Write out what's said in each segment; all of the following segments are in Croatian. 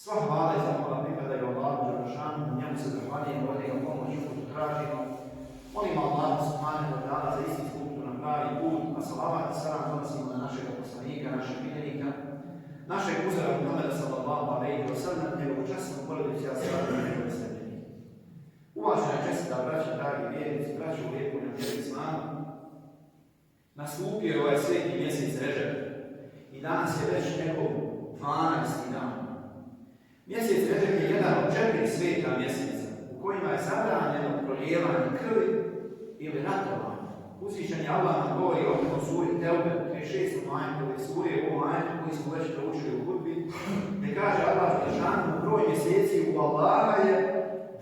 Sva hvala i zahvala pripadaju Allahu Đelešanu, njemu se zahvaljujemo, od njega pomoć i uputu tražimo. Molimo Allahu subhanahu wa ta'ala za istinsku uputu na pravi put, a salavat i salam donosimo na našeg poslanika, našeg miljenika, našeg uzora Muhameda sallallahu alejhi ve sellem, njegovu časnu porodicu i ashabe i njegove sledbenike. Uvažena čestita braća, dragi vjernici, braća u lijepu na vjeri islamu, nastupio je ovaj sveti mjesec Ređep i danas je već njegov 12. dan. Mjesec Ređep je jedan od 4 sveta mjeseca u kojima je zabranjeno prolijevanje krvi ili ratovanje. Uzvišen je Allah nam govori o suri Teube, 36. ajetu ove sure, u ovom ajetu koji smo već naučili u hudbi, gdje kaže Allah Đelešanu u broj mjeseci u Allaha je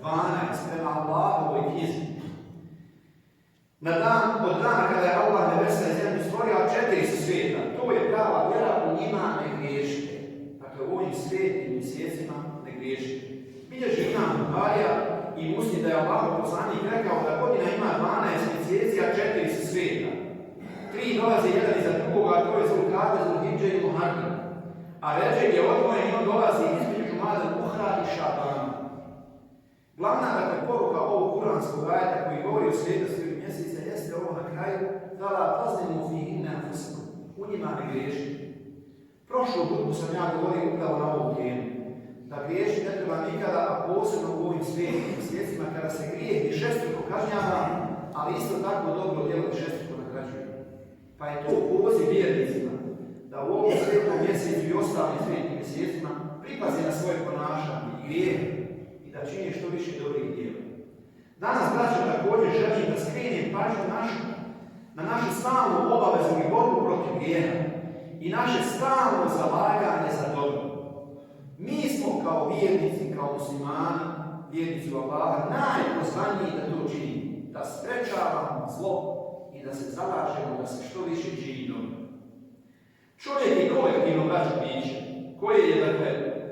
12 prema Allahovoj knjizi. Od dana kada je Allah nebesa i zemlju stvorio, 4 su sveta. To je prava vjera, u njima ne griješite. Dakle, u ovim svetim mjesecima ne griješite. Bilježi Imam Buharija i Muslim da je Allahov poslanik rekao da godina ima 12 mjeseci, a 4 su sveta. 3 dolaze jedan iza drugoga, a to je Zulkade, Zulhidže i Muharram. A Ređep je odvojen i on dolazi između Džumada Muhra i Šabana. Glavna poruka ovog kuranskog ajeta koji govori o svetosti ovih mjeseca jeste ovo na kraju Fala tazlimu fihinna anfusakum, u njima ne griješite. Prošlu putu sam ja govorio upravo na ovu temu. Da griješiti ne treba nikada, a posebno u ovim svetim mjesecima kada se grijeh višestruko kažnjava, ali isto tako dobro djelo višestruko nagrađuje. Pa je to poziv vjernicima da u ovom svetom mjesecu i ostalim svetim mjesecima pripazi na svoje ponašanje i grijeh i da čini što više dobrih djela. Danas, braćo, također želim da skrenem pažnju na našu stalnu obavezu i borbu protiv grijeha i naše stalno zalaganje za dobro. Mi smo kao vjernici, kao muslimani, vjernici u Allaha, najpozvaniji da to činimo, da sprečavamo zlo i da se zalažemo da se što više čini dobro. Čovjek je kolektivno braćo biće, koje je,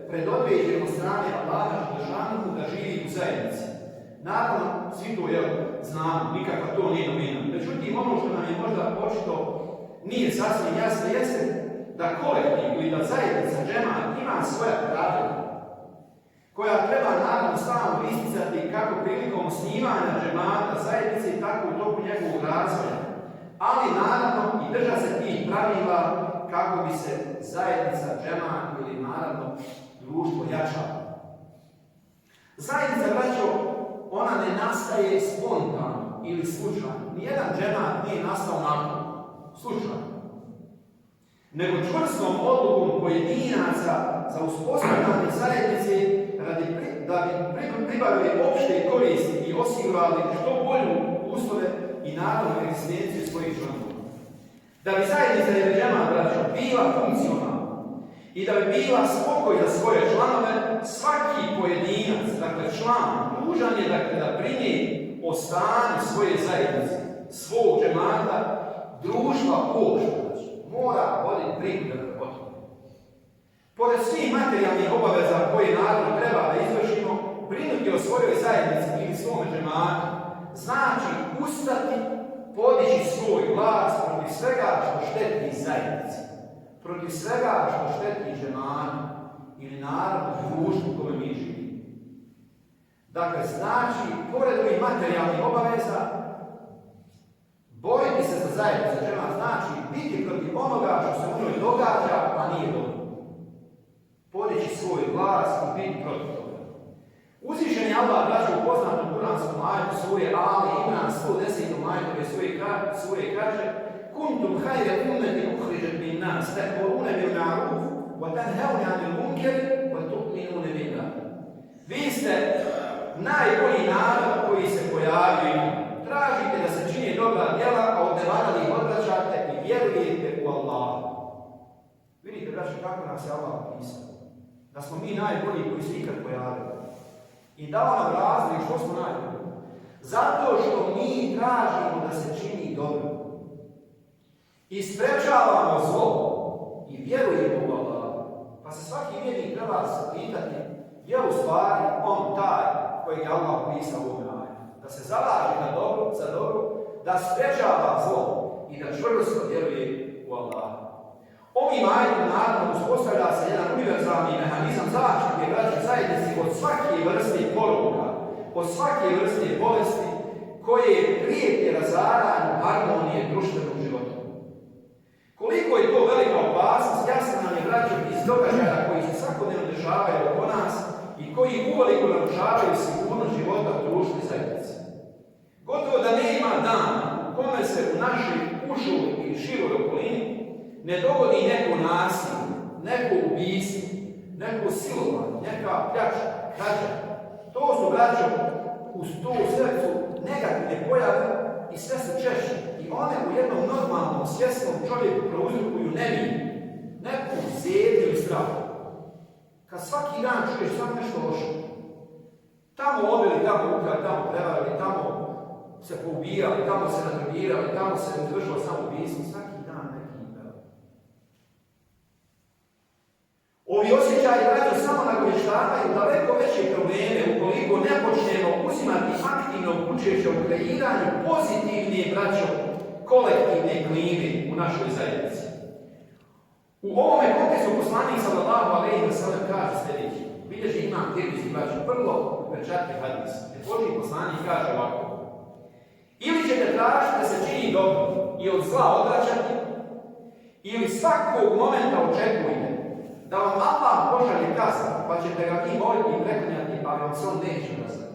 predodređeno strane Allaha Đelešanu da živi u zajednici. Naravno, svi to znamo, nikakva to nije novina. Međutim, ono što nam je možda očito nije sasvim jasno jeste da kolektiv ili da zajednica džemat ima svoja pravila koja treba naravno stalno isticati kako prilikom osnivanja džemata zajednice, tako u toku njegovog razvoja. Ali naravno i drža se tih pravila kako bi se zajednica džemat ili naravno društvo jačalo. Zajednica, braćo, ona ne nastaje spontano ili slučajno. Nijedan džemat nije nastao nakon slučajno. Nego čvrstom odlukom pojedinaca za uspostavljanje zajednice da bi pribavili opšte koristi i osigurali što bolju uslove i naravno egzistenciju svojih članova. Da bi zajednica ili džemat, braćo, bila funkcionalna i da bi bila spokoj za svoje članove, svaki pojedinac, član, dužan je da brine o stanju svoje zajednice, svog džemata, društva uopšte. Mora voditi brigu o tome. Pored svih materijalnih obaveza koje naravno treba da izvršimo, brinuti o svojoj zajednici ili svome džematu, znači ustati, podići svoj glas protiv svega što šteti zajednici, protiv svega što šteti džematu ili naravno društvu u kome mi živimo. Dakle, znači, pored ovih materijalnih obaveza, boriti se za zajednicu džemat znači biti protiv onoga što se u njoj događa, a nije dobro. Podići svoj glas i biti protiv toga. Uzvišen je Allah, braćo, u poznatom kuranskom ajetu sure Ali Imran 110. ajetu sure kaže Kuntum hajre ummetin uhriđet min nas, tekfurune bil ma'ruf, wa tanhauna anil munkar, wa tu'minune billah. Vi ste najbolji narod koji se pojavio. Tražite da se čini dobra djela, a od nevaljalih odvraćate i vjerujete u Allaha. Vidite, braći, kako nas je Allah opisao. Da smo mi najbolji koji se ikad pojavili. I dao nam razlog što smo najbolji. Zato što mi tražimo da se čini dobro. I sprečavamo zlo. I vjerujemo u Allaha. Pa se svaki vjernik treba se pitati, je u stvari on taj kojeg je Allah opisao u ovom ajetu. Da se zalaže za dobro, da sprečava zlo i da čvrsto vjeruje u Allaha. Ovim ajetom naravno uspostavlja se jedan univerzalni mehanizam zaštite od svake vrste poroka, od svake vrste bolesti koje prijete razaranju harmonije društvenog života. Koliko je to velika opasnost, jasno nam je braćo iz događaja koji se svakodnevno dešavaju oko nas i koji uveliko narušavaju sigurnost života u društvu i zajednici. Gotovo da nema dana u kome se u našoj užoj i široj okolini ne dogodi neko nasilje, neko ubijstvo, neko silovanje, neka pljačka, krađa. To su, braćo, uz to srcu negativne pojave i sve su češće. I one u jednom normalnom, svjesnom čovjeku prouzrokuju nemir, neku zednju i strahu. Kad svaki dan čuješ samo nešto loše, tamo odveli, tamo ukrali, tamo prevarili, tamo se poubijali, tamo se nadrogirali, tamo se izvršilo samo ubijstvo, svaki dan neki imperav. Ovi osjećaji, braćo, samo nagovještavaju daleko veće probleme ukoliko ne počnemo uzimati aktivno učešće u kreiranju pozitivne, braćo, kolektivne klime u našoj zajednici. U ovome kontekstu poslanik sallallahu alejhi ve sellem kaže sljedeće. Bilježi Imam Tirmizi, braćo, prvo upečatljiv hadis. Božji poslanik kaže ovako: ili ćete tražiti da se čini dobro i od zla odvraćati, ili svakog momenta očekujte da vam Allah pošalje kaznu, pa ćete ga vi moliti i preklanjati, ali vam se on neće kazati.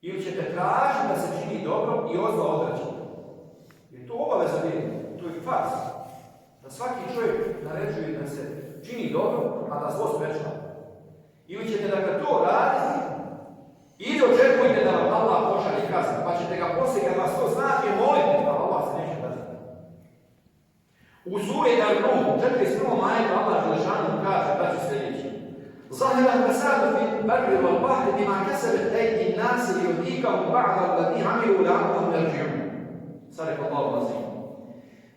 Ili ćete tražiti da se čini dobro i od zla odvraćati. Jer to obaveza vjernika, to je fars. Da svaki čovjek naređuje da se čini dobro, a da zlo sprečava. Ili ćete dakle to raditi, ili očekujte da vam Allah pošalje kaznu, pa ćete ga poslije kad vas to znači moliti, a Allah se neće kazati. U suri Al-Rum, 41. ajetu Allah Želešanu kaže da će sljedeći: ظهر الفساد في البر والبحر بما كسبت أيدي الناس ليذيقهم بعض الذي عملوا لعلهم يرجعون. Sadek Allahu azim.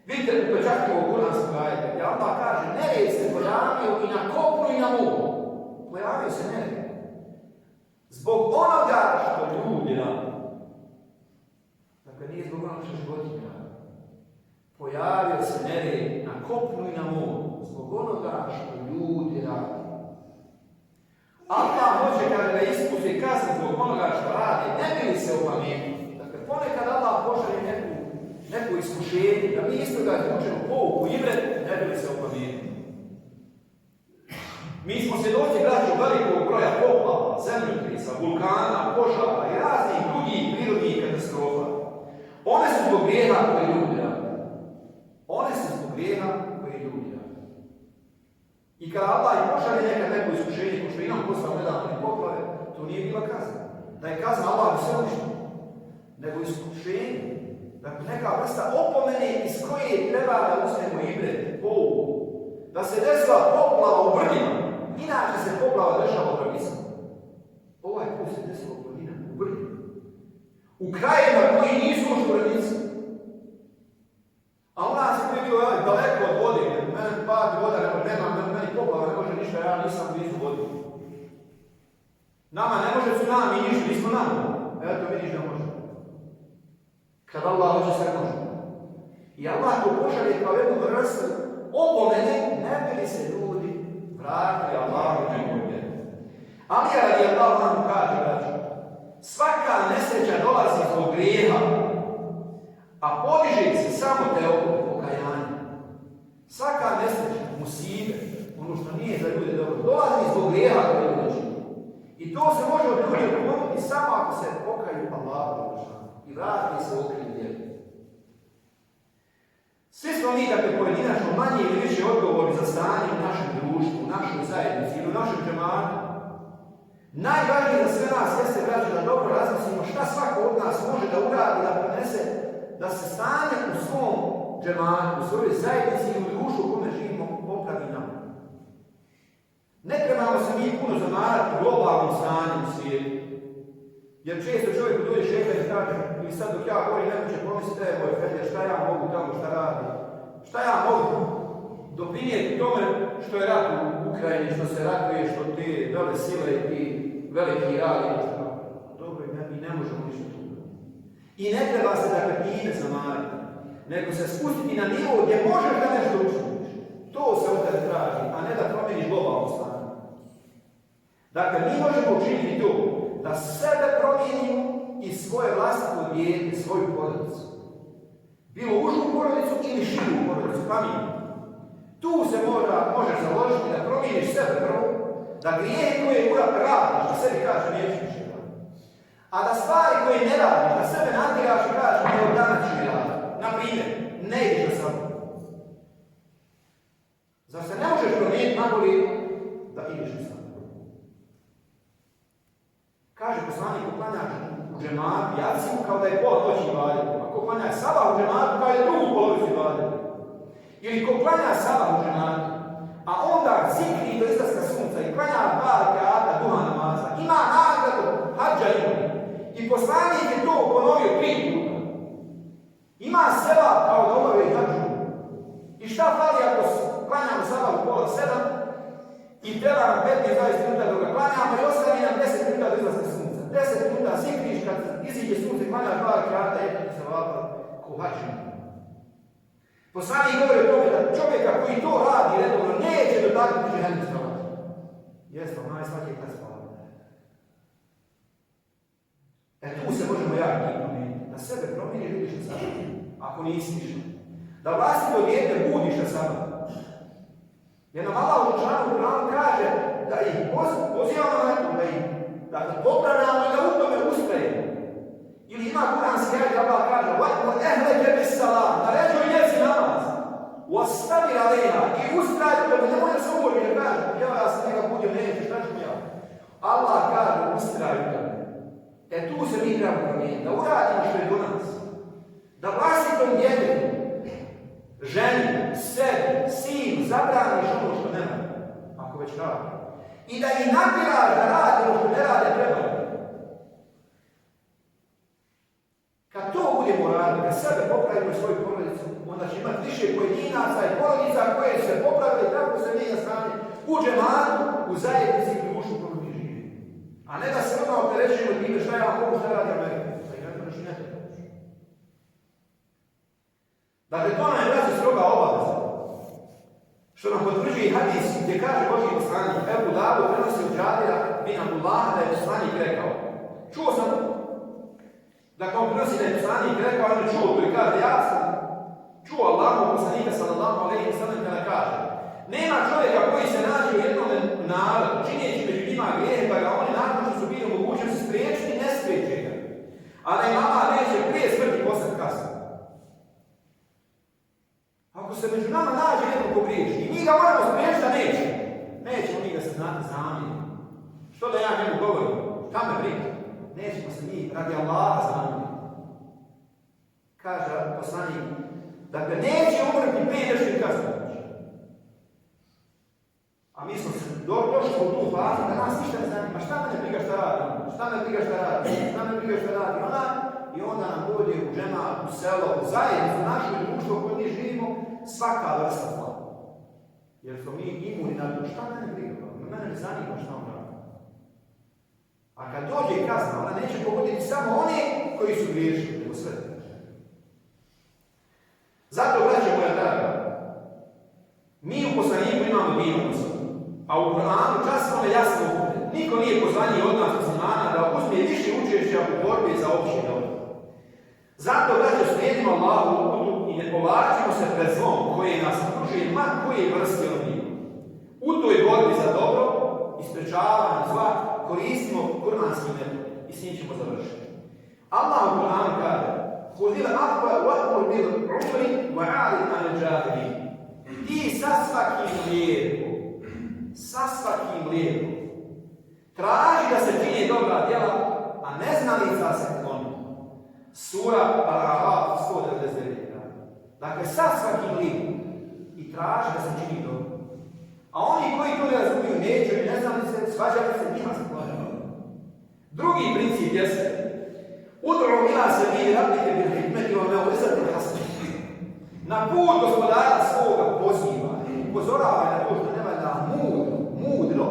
Vidite u pečatljivu kuranskog ajeta, gdje Allah kaže: nered se pojavio i na kopnu i na moru. Pojavio se nered. Zbog onoga što ljudi rade. Dakle, nije zbog onoga što životinje rade. Pojavio se nered na kopnu i na moru. Zbog onoga što ljudi rade. Allah hoće kada ga ispusti kaznu zbog onoga što radi, ne bi li se opametili. Dakle, ponekad Allah pošalje neku iskušenje, da mi isto da učemo pouku ibret, ne bi li se opametili. Mi smo svjedoci, braćo, velikog broja poplava, zemljotresa, vulkana, požara i raznih drugih prirodnih katastrofa. One su zbog grijeha koje ljudi rade. One su zbog grijeha koje ljudi rade. I kada Allah i pošalje neko iskušenje, ko što imam poslao nedavno poplave, to nije bila kazna. Da je kazna Allah bi se uništila. Nego iskušenje. Dakle, neka vrsta opomene iz koje treba da uzmemo ibret, pouku. Da se desila poplava u brdima. Inače se poplava dešava u brdicama. Ovaj put se desila u brdinama, u brdima. U krajima koji nisu už brdice. A u nas je bilo daleko od vode, meni pad voda, meni poplava ne može ništa, ja nisam blizu vode. Nama ne može tsunami ništa, nismo nama. Eto vidiš da može. Kad Allah hoće sve može. I Allah to pošalje kao jednu vrstu opomene, ne bi li se ljudi vratili Allahu i njegovu vjeru. Ali radi Allah nam kaže, braćo, svaka nesreća dolazi zbog grijeha, a podiže se samo te opet pokajanje. Svaka nesreća, musibe, ono što nije za ljude dobro, dolazi zbog grijeha koje ljudi čini. I to se može od ljudi dogoditi samo ako se pokaju Allahu i vrati se u okrilju vjeru. Svi smo mi, dakle, pojedinačno manje ili više odgovorni za stanje u našem društvu, u našoj zajednici ili u našem džematu. Najvažnije za sve nas jeste, braćo, da dobro razmislimo šta svako od nas može da uradi, da prenese, da se stanje u svom džematu, u svojoj zajednici i u društvu u kome živimo popravi nama. Ne trebamo se mi puno zamarati globalnom stanju u svijetu. Jer često čovjek dođe šeta i kaže, ili sad dok ja govorim, neko će pomisliti, moj Fedjer, šta ja mogu tamo, šta radi? Šta ja mogu doprinijeti tome što je rat u Ukrajini, što se ratuje, što te vele sile i ti veliki radi. Dobro, mi ne možemo ništa tu. I ne treba se dakle time zamariti, nego se spustiti na nivo gdje možeš da nešto učiniš. To se od tebe traži, a ne da promijeniš globalno stanje. Dakle, mi možemo učiniti to da sebe promijenimo i svoje vlastito dijete, svoju porodicu. Bilo užu porodicu ili širu porodicu, pametno. Tu se možeš založiti da promijeniš sebe prvo, da grijehe koje radiš, da sebi kažeš neću više raditi. A da stvari koje ne radiš, da sebe natiraš i kažeš evo danas ću je raditi. Naprimjer, ne ideš na sabu. Zar se ne možeš promijeniti najbolje da ideš na sabu? Kaže poslanik, ko klanjaš u džematu jaciju kao da je pola noći ibadet. Ako klanjaš sabah u džematu kao da je drugu polovicu ibadet. Ili ko klanja sabah u džematu, a onda zikri do izlaska sunca i klanja 2 rekata duha namaza, ima nagradu hadža ima. I poslanik je to ponovio 3 puta. Ima seba kao da obave hadžu. I šta fali ako klanjamo sabah u pola 7 i treba nam 15-20 minuta dok ga klanjamo i ostavi nam 10 minuta do izlaska sunca. 10 minuta zikriš kad iziđe sunce i klanjaš 2 rekata, eto ti se vapa ko hadžu. Poslanik govori o tome da čovjeka koji to radi redovno neće dotaknuti džehennemska vatra. Jeste, onaj svaki je kad spava. Tu se možemo jako promijeniti. Da sebe promijeniš, vidiš na sabah. Ako nisi išao. Da vlastito dijete budiš na sabah. Jer nam Allah u Kur'anu kaže da ih pozivamo na to, da ih popravljamo i da u tome ustrajemo. Ili ima kuranski ajet, Allah kaže وَأْمُرْ أَهْلَكَ بِالصَّلَاةِ naređuj djeci namaz وَاسْتَمِرْ عَلَيْهَا i ustraj u tome, nemoj da se umori jer kaže ja sam njega budio, neće, šta ću ja? Allah kaže ustraj u tome. Tu se mi trebamo promijeniti, da uradimo što je do nas. Da vlastitom djetetu, ženi, sebi, sinu zabraniš ono što ne radi, ako već radi. I da ih natjeraš da radi ono što ne rade treba. Kad to budemo raditi, kad sebe popravimo svoju porodicu, onda će imati više pojedinaca i porodica koje se popravili tako se mijenja stanje u džematu, u zajednici i društvu koju mi živimo. A ne da se onda opterećujemo time šta ja mogu, šta radi Amerika. Da i ne možeš ne treba. Dakle, to nam je braći stroga obaveza. Što nam potvrđuje hadis gdje kaže Božji poslanik, Ebu Davud prenosi od Džabira bin Abdullaha da je poslanik rekao. Čuo sam da kao prenosi da je poslanik rekao, on je čuo to i kaže, ja sam čuo Allahu poslanika sallallahu alejhi ve sellem kada kaže: nema čovjeka koji se nađe u jednom narodu, čineći među njima grijehe, pa ga oni nakon što su bili u mogućnosti spriječiti, ne spriječe ga. A da im Allah neće prije smrti postati kasno. Ako se među nama nađe neko ko griješi, i mi ga moramo spriječiti, da neće. Nećemo mi ga se znati zamijeti. Što da ja njemu govorim? Šta me briga? Nećemo se mi radi Allaha zamijeti. Kaže poslanik, dakle, neće umrti prije nešto i kasno. A mi smo se došli u tu fazu da nas ništa ne zanima. Šta me ne briga šta radi? Šta me briga šta radi? Šta me briga šta radi? I onda nam dođe u džemat, u selo, u zajednicu, naše društvo u kojem mi živimo, svaka vrsta zla. Jer smo mi imuni na to. Šta me ne briga? Mene ne zanima šta on radi. A kad dođe kazna, ona neće pogoditi samo one koji su griješili, nego sve. Zato, braće moja draga, mi u poslaniku imamo divanost, a u Kur'anu časno je jasno upućen. Niko nije poslaniji od nas muslimana da uzme više učešća u borbi za opće dobro. Zato, braće, slijedimo Allahu uputu i ne povlačimo se pred zlom koje nas okružuje ma koje vrste od njih. U toj borbi za dobro i sprečavanju zla koristimo kur'anski metod i s njim ćemo završiti. Allah u Kur'anu kaže: خُذِ الْعَفْوَ وَأْمُرْ بِالْعُرْفِ وَأَعْرِضْ عَنِ الْجَاهِلِينَ. Ti sa svakim lijepom traži da se čini dobra djela, a neznalica se kloni. Sura Al-A'raf 199. Dakle, sa svakim lijepom i traži da se čini dobro. A oni koji to ne razumiju, neće i neznalice, svađaju se, njima se kloni. Drugi princip jeste: ud'u ila sabili rabbike bil hikmeti wa mau'izati al-hasana. Na put gospodara svoga poziva, upozorava na to što ne valja mudro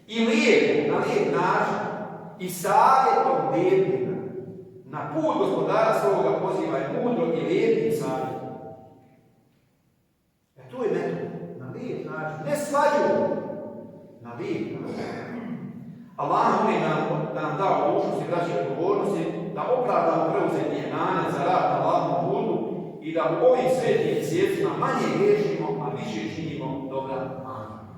i lijepo, na lijep način i savjetom lijepima. Na put gospodara svoga poziva je mudro i lijepim savjetom. To je metod, na lijep način. Ne svađu, na lijep način. Allah molim da nam da odlučnosti i braće odgovornosti, da opravdamo preuzeti imane za rad na Allahom putu i da u ovim svetim mjesecima manje griješimo, a više činimo dobra. Amin.